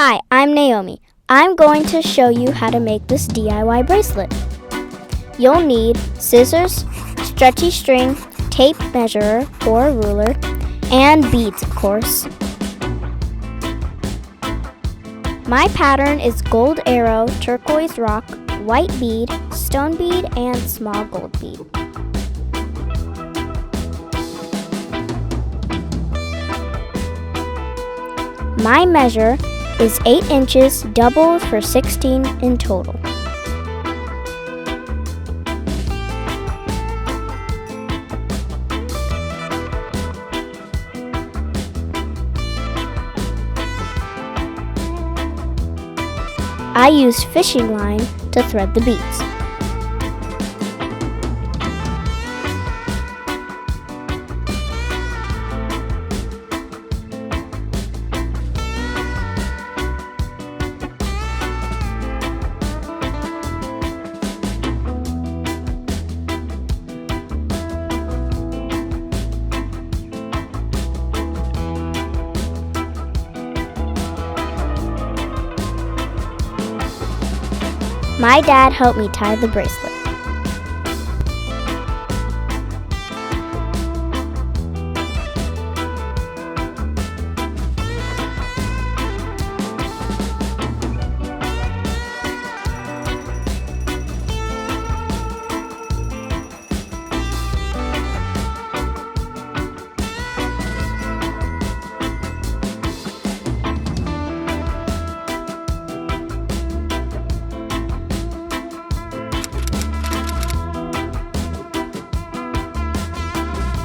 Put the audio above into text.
Hi, I'm Naomi. I'm going to show you how to make this DIY bracelet. You'll need scissors, stretchy string, tape measure or ruler, and beads, of course. My pattern is gold arrow, turquoise rock, white bead, stone bead, and small gold bead. My measure is 8 inches, doubled for 16 in total. I use fishing line to thread the beads. My dad helped me tie the bracelet.